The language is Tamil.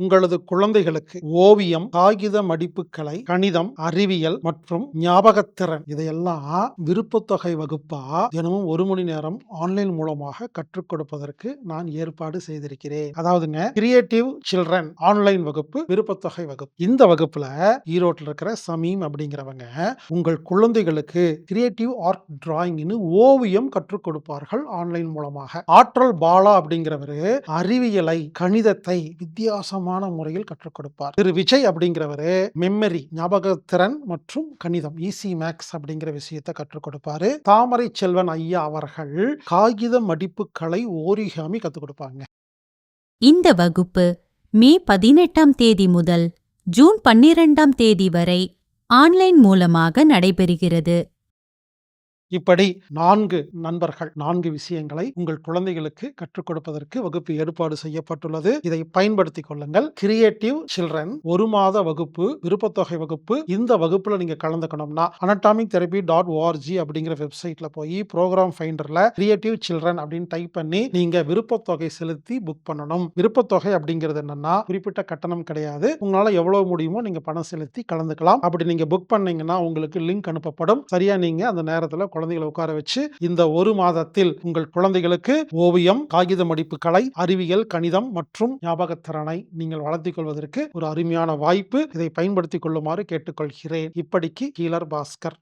உங்களது குழந்தைகளுக்கு ஓவியம், காகித மடிப்புக்கலை, கணிதம், அறிவியல் மற்றும் ஞாபகத்திறன் இதையெல்லாம் விருப்பத்தொகை வகுப்பா தினமும் 1 மணி நேரம் ஆன்லைன் மூலமாக கற்றுக் கொடுப்பதற்கு நான் ஏற்பாடு செய்திருக்கிறேன். அதாவதுங்க கிரியேட்டிவ் சில்ட்ரன் ஆன்லைன் வகுப்பு, விருப்பத்தொகை வகுப்பு. இந்த வகுப்புல ஈரோட்டில் இருக்கிற சமீம் அப்படிங்கிறவங்க உங்கள் குழந்தைகளுக்கு கிரியேட்டிவ் ஆர்ட் டிராயிங்னு ஓவியம் கற்றுக் கொடுப்பார்கள் ஆன்லைன் மூலமாக. ஆற்றல் பாலா அப்படிங்கிறவரு அறிவியலை, கணிதத்தை வித்தியாசமான முறையில் கற்றுக் கொடுப்பார். திரு விஜய் அப்படிங்கிறவரு மெமரி, ஞாபகத்திறன் மற்றும் கணிதம், ஈஸி மேக்ஸ் அப்படிங்கிற விஷயத்தை கற்றுக் கொடுப்பாரு. தாமரை செல்வன் ஐயா அவர்கள் காகித மடிப்பு கலை, ஓரிகாமி கற்றுக் கொடுப்பாங்க. இந்த வகுப்பு மே 18ஆம் தேதி முதல் ஜூன் 12ஆம் தேதி வரை ஆன்லைன் மூலமாக நடைபெறுகிறது. இப்படி 4 நண்பர்கள் 4 விஷயங்களை உங்கள் குழந்தைகளுக்கு கற்றுக் கொடுப்பதற்கு வகுப்பு ஏற்பாடு செய்யப்பட்டுள்ளது. இதை பயன்படுத்திக் கொள்ளுங்கள். கிரியேட்டிவ் சில்ட்ரன் 1 மாத வகுப்பு, விருப்பத்தொகை வகுப்பு. இந்த வகுப்புல நீங்க கலந்துக்கணும்னா anatomictherapy.org அப்படிங்கிற வெப்சைட்ல போய் ப்ரோக்ராம் ஃபைண்டர்ல கிரியேட்டிவ் சில்ட்ரன் அப்படின்னு டைப் பண்ணி நீங்க விருப்பத்தொகை செலுத்தி புக் பண்ணணும். விருப்பத்தொகை அப்படிங்கிறது என்னன்னா குறிப்பிட்ட கட்டணம் கிடையாது. உங்களால எவ்வளவு முடியுமோ நீங்க பணம் செலுத்தி கலந்துக்கலாம். அப்படி நீங்க புக் பண்ணீங்கன்னா உங்களுக்கு லிங்க் அனுப்பப்படும். சரியா நீங்க அந்த நேரத்துல குழந்தைகளை உட்கார வச்சு இந்த 1 மாதத்தில் உங்கள் குழந்தைகளுக்கு ஓவியம், காகித மடிப்பு கலை, அறிவியல், கணிதம் மற்றும் ஞாபகத்திறனை நீங்கள் வளர்த்திக் கொள்வதற்கு ஒரு அருமையான வாய்ப்பு. இதை பயன்படுத்திக் கொள்ளுமாறு கேட்டுக்கொள்கிறேன். இப்படிக்கு ஹீலர் பாஸ்கர்.